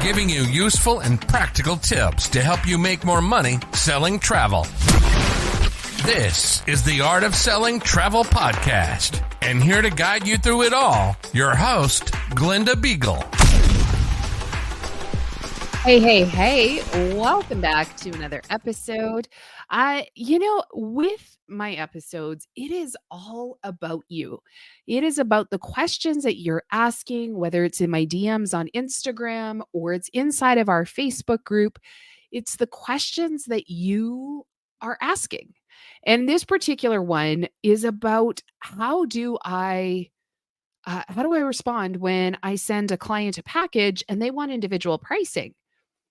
giving you useful and practical tips to help you make more money selling travel. This is the Art of Selling Travel Podcast, and here to guide you through it all, your host, Glenda Beagle. Hey, welcome back to another episode. With my episodes, it is all about you. It is about the questions that you're asking, whether it's in my DMs on Instagram or it's inside of our Facebook group. It's the questions that you are asking. And this particular one is about how do I respond when I send a client a package and they want individual pricing?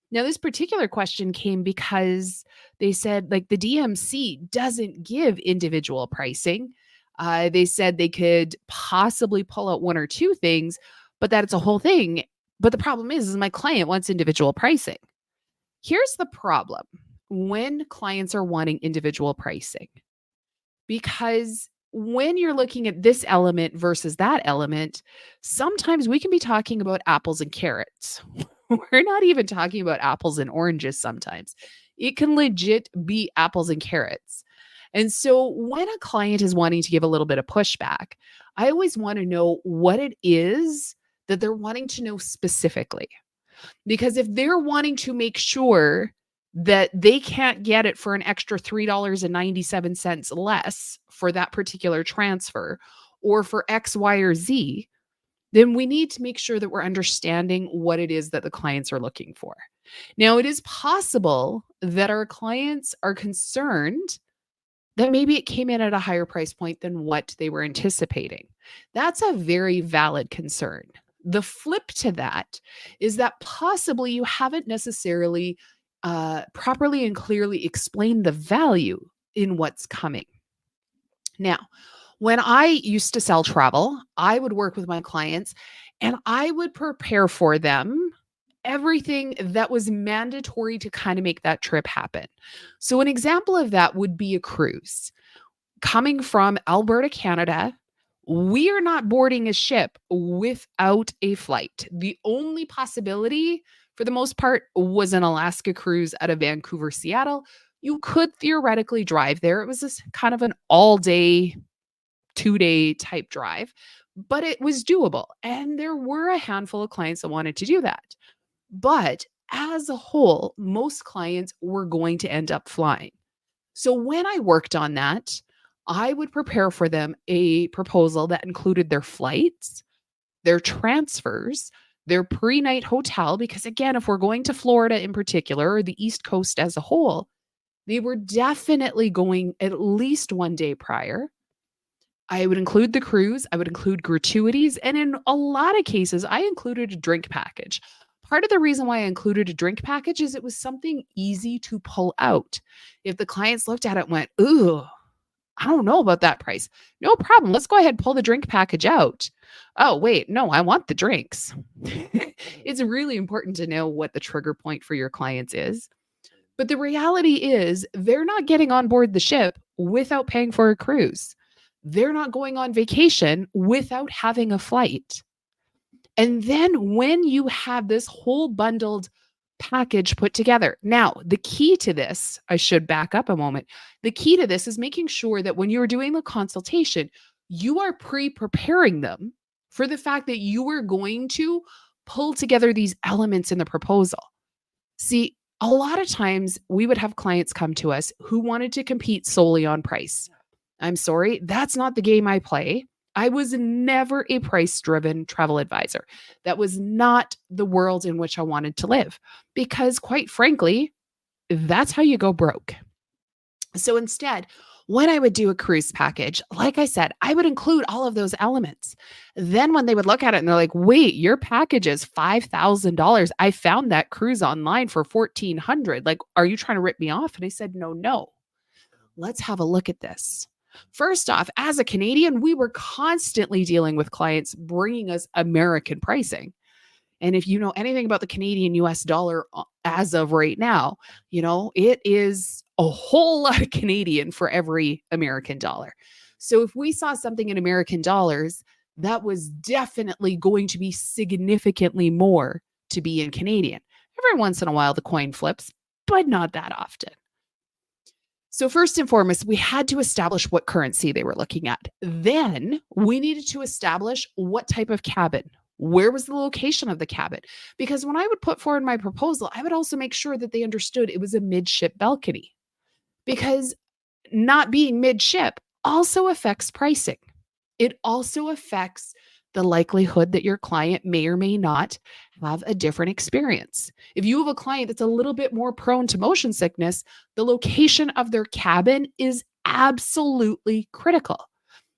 Now, this particular question came because they said, like, the DMC doesn't give individual pricing. They said they could possibly pull out one or two things, but that it's a whole thing. But the problem is my client wants individual pricing. Here's the problem when clients are wanting individual pricing, because when you're looking at this element versus that element, sometimes we can be talking about apples and carrots. We're not even talking about apples and oranges sometimes. It can legit be apples and carrots. And so when a client is wanting to give a little bit of pushback, I always want to know what it is that they're wanting to know specifically. Because if they're wanting to make sure that they can't get it for an extra $3.97 less for that particular transfer or for X, Y, or Z, then we need to make sure that we're understanding what it is that the clients are looking for. Now, it is possible that our clients are concerned that maybe it came in at a higher price point than what they were anticipating. That's a very valid concern. The flip to that is that possibly you haven't necessarily properly and clearly explained the value in what's coming. Now, when I used to sell travel, I would work with my clients and I would prepare for them everything that was mandatory to kind of make that trip happen. So an example of that would be a cruise. Coming from Alberta, Canada, we are not boarding a ship without a flight. The only possibility, for the most part, was an Alaska cruise out of Vancouver, Seattle. You could theoretically drive there. It was this kind of an all-day, 2-day type drive, but it was doable. And there were a handful of clients that wanted to do that. But as a whole, most clients were going to end up flying. So when I worked on that, I would prepare for them a proposal that included their flights, their transfers, their pre-night hotel, because again, if we're going to Florida in particular, or the East Coast as a whole, they were definitely going at least one day prior. I would include the cruise, I would include gratuities, and in a lot of cases, I included a drink package. Part of the reason why I included a drink package is it was something easy to pull out. If the clients looked at it and went, ooh, I don't know about that price. No problem. Let's go ahead and pull the drink package out. Oh, wait, no, I want the drinks. It's really important to know what the trigger point for your clients is. But the reality is they're not getting on board the ship without paying for a cruise. They're not going on vacation without having a flight. And then when you have this whole bundled package put together. Now, the key to this, I should back up a moment. The key to this is making sure that when you're doing the consultation, you are pre-preparing them for the fact that you are going to pull together these elements in the proposal. See, a lot of times we would have clients come to us who wanted to compete solely on price. I'm sorry, that's not the game I play. I was never a price-driven travel advisor. That was not the world in which I wanted to live because, quite frankly, that's how you go broke. So instead, when I would do a cruise package, like I said, I would include all of those elements. Then when they would look at it and they're like, wait, your package is $5,000. I found that cruise online for $1,400. Like, are you trying to rip me off? And I said, no. Let's have a look at this. First off, as a Canadian, we were constantly dealing with clients bringing us American pricing. And if you know anything about the Canadian US dollar as of right now, it is a whole lot of Canadian for every American dollar. So if we saw something in American dollars, that was definitely going to be significantly more to be in Canadian. Every once in a while, the coin flips, but not that often. So first and foremost, we had to establish what currency they were looking at. Then we needed to establish what type of cabin. Where was the location of the cabin? Because when I would put forward my proposal, I would also make sure that they understood it was a midship balcony. Because not being midship also affects pricing. It also affects the likelihood that your client may or may not have a different experience. If you have a client that's a little bit more prone to motion sickness, the location of their cabin is absolutely critical.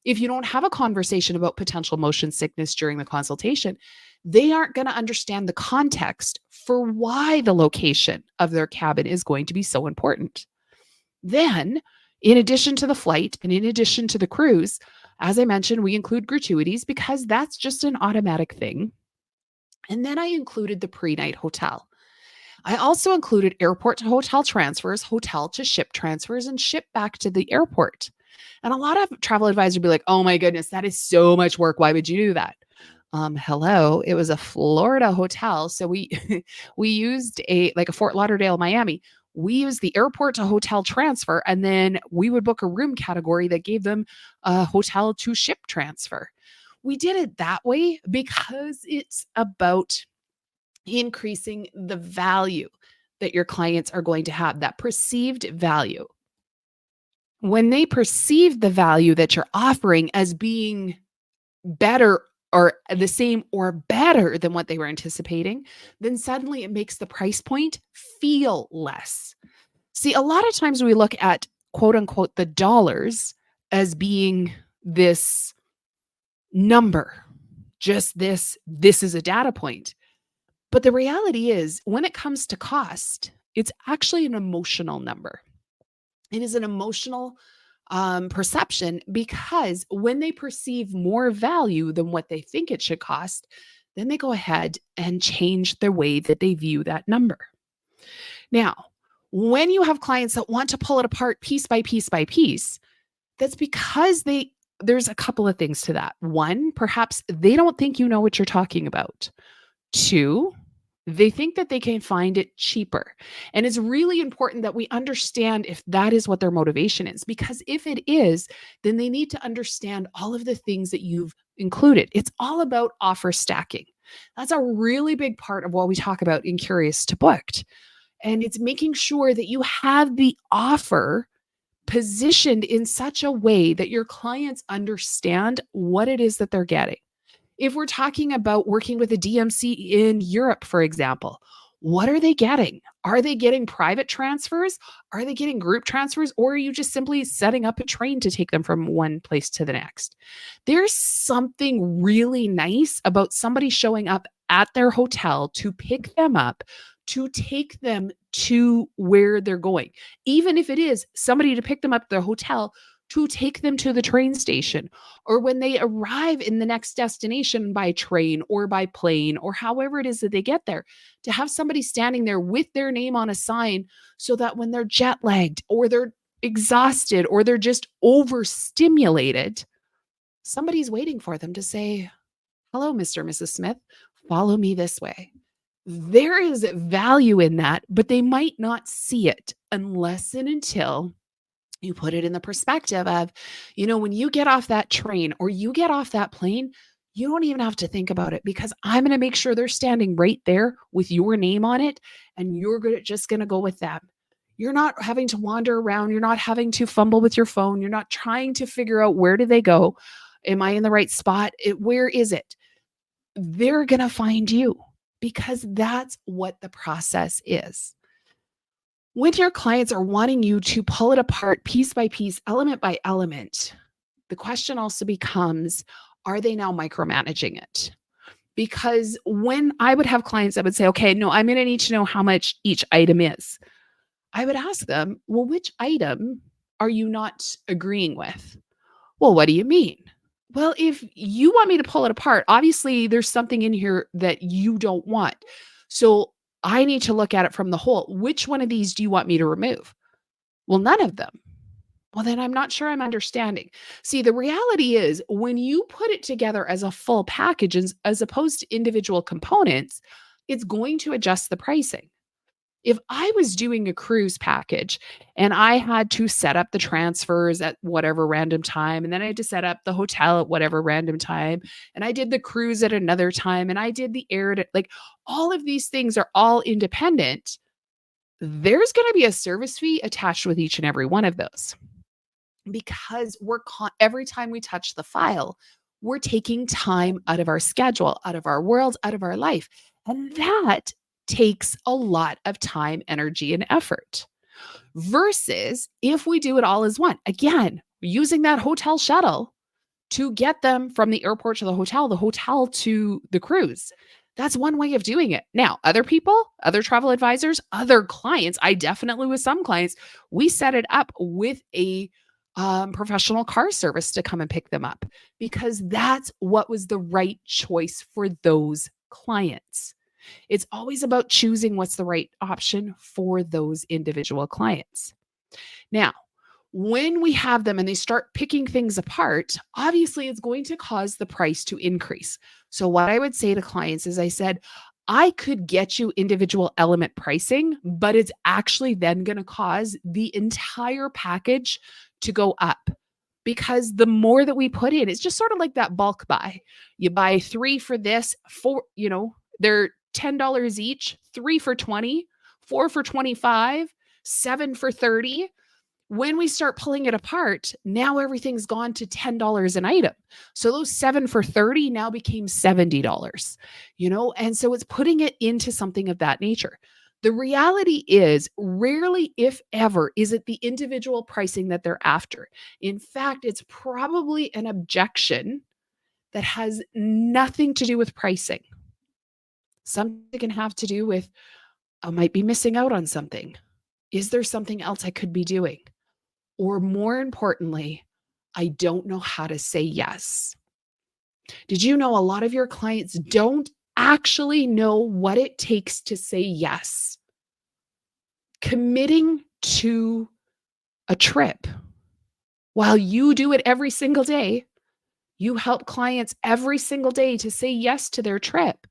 If you don't have a conversation about potential motion sickness during the consultation, they aren't going to understand the context for why the location of their cabin is going to be so important. Then, in addition to the flight and in addition to the cruise, as I mentioned, we include gratuities because that's just an automatic thing. And then I included the pre-night hotel. I also included airport to hotel transfers, hotel to ship transfers, and ship back to the airport. And a lot of travel advisors would be like, oh my goodness, that is so much work. Why would you do that? Hello, it was a Florida hotel. So we we used a Fort Lauderdale, Miami. We used the airport to hotel transfer, and then we would book a room category that gave them a hotel to ship transfer. We did it that way because it's about increasing the value that your clients are going to have, that perceived value. When they perceive the value that you're offering as being better or the same or better than what they were anticipating, then suddenly it makes the price point feel less. See, a lot of times we look at quote unquote the dollars as being this number, just this is a data point. But the reality is, when it comes to cost, it's actually an emotional number. It is an emotional perception, because when they perceive more value than what they think it should cost, then they go ahead and change the way that they view that number. Now, when you have clients that want to pull it apart piece by piece by piece, that's because there's a couple of things to that. One, perhaps they don't think you know what you're talking about. Two, they think that they can find it cheaper. And it's really important that we understand if that is what their motivation is, because if it is, then they need to understand all of the things that you've included. It's all about offer stacking. That's a really big part of what we talk about in Curious to Booked. And it's making sure that you have the offer positioned in such a way that your clients understand what it is that they're getting. If we're talking about working with a DMC in Europe, for example, what are they getting? Are they getting private transfers? Are they getting group transfers? Or are you just simply setting up a train to take them from one place to the next? There's something really nice about somebody showing up at their hotel to pick them up, to take them to where they're going. Even if it is somebody to pick them up at their hotel, to take them to the train station, or when they arrive in the next destination by train or by plane, or however it is that they get there, to have somebody standing there with their name on a sign so that when they're jet lagged or they're exhausted or they're just overstimulated, somebody's waiting for them to say, hello, Mr. and Mrs. Smith, follow me this way. There is value in that, but they might not see it unless and until you put it in the perspective of, when you get off that train or you get off that plane, you don't even have to think about it, because I'm going to make sure they're standing right there with your name on it, and you're just going to go with them. You're not having to wander around. You're not having to fumble with your phone. You're not trying to figure out, where do they go? Am I in the right spot? Where is it? They're going to find you, because that's what the process is. When your clients are wanting you to pull it apart piece by piece, element by element, the question also becomes, are they now micromanaging it? Because when I would have clients that would say, okay, no, I'm going to need to know how much each item is, I would ask them, well, which item are you not agreeing with? Well, what do you mean? Well, if you want me to pull it apart, obviously there's something in here that you don't want. So I need to look at it from the whole. Which one of these do you want me to remove? Well, none of them. Well, then I'm not sure I'm understanding. See, the reality is, when you put it together as a full package as opposed to individual components, it's going to adjust the pricing. If I was doing a cruise package and I had to set up the transfers at whatever random time, and then I had to set up the hotel at whatever random time, and I did the cruise at another time, and I did the air, like all of these things are all independent. There's going to be a service fee attached with each and every one of those because every time we touch the file, we're taking time out of our schedule, out of our world, out of our life. And that takes a lot of time, energy, and effort. Versus if we do it all as one, again, using that hotel shuttle to get them from the airport to the hotel to the cruise. That's one way of doing it. Now, other people, other travel advisors, other clients, I definitely with some clients, we set it up with a professional car service to come and pick them up because that's what was the right choice for those clients. It's always about choosing what's the right option for those individual clients. Now, when we have them and they start picking things apart, obviously it's going to cause the price to increase. So what I would say to clients is I said, I could get you individual element pricing, but it's actually then going to cause the entire package to go up because the more that we put in, it's just sort of like that bulk buy. You buy 3 for this, they're $10 each, 3 for 20, 4 for 25, 7 for 30. When we start pulling it apart, now everything's gone to $10 an item. So those 7 for 30 now became $70, and so it's putting it into something of that nature. The reality is rarely, if ever, is it the individual pricing that they're after. In fact, it's probably an objection that has nothing to do with pricing. Something can have to do with, I might be missing out on something. Is there something else I could be doing? Or more importantly, I don't know how to say yes. Did you know a lot of your clients don't actually know what it takes to say yes? Committing to a trip, while you do it every single day, you help clients every single day to say yes to their trip.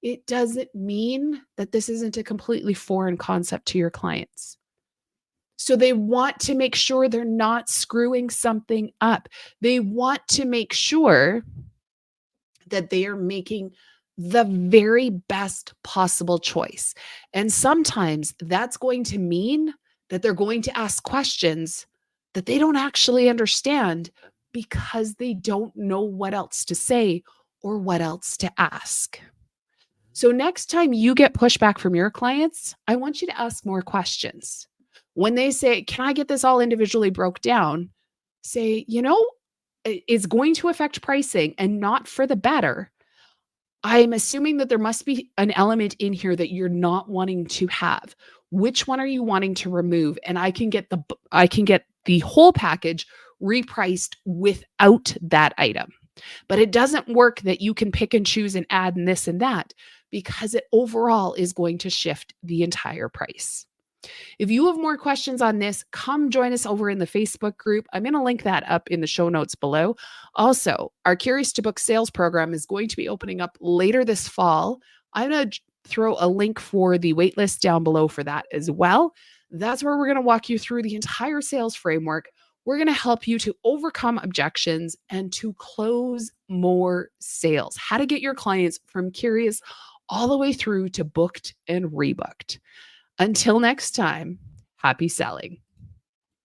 It doesn't mean that this isn't a completely foreign concept to your clients. So they want to make sure they're not screwing something up. They want to make sure that they are making the very best possible choice. And sometimes that's going to mean that they're going to ask questions that they don't actually understand because they don't know what else to say or what else to ask. So next time you get pushback from your clients, I want you to ask more questions. When they say, can I get this all individually broke down? Say, it's going to affect pricing and not for the better. I'm assuming that there must be an element in here that you're not wanting to have. Which one are you wanting to remove? And I can get the whole package repriced without that item. But it doesn't work that you can pick and choose and add and this and that because it overall is going to shift the entire price. If you have more questions on this, come join us over in the Facebook group. I'm going to link that up in the show notes below. Also, our Curious to Book sales program is going to be opening up later this fall. I'm going to throw a link for the waitlist down below for that as well. That's where we're going to walk you through the entire sales framework. We're going to help you to overcome objections and to close more sales. How to get your clients from curious all the way through to booked and rebooked. Until next time, happy selling.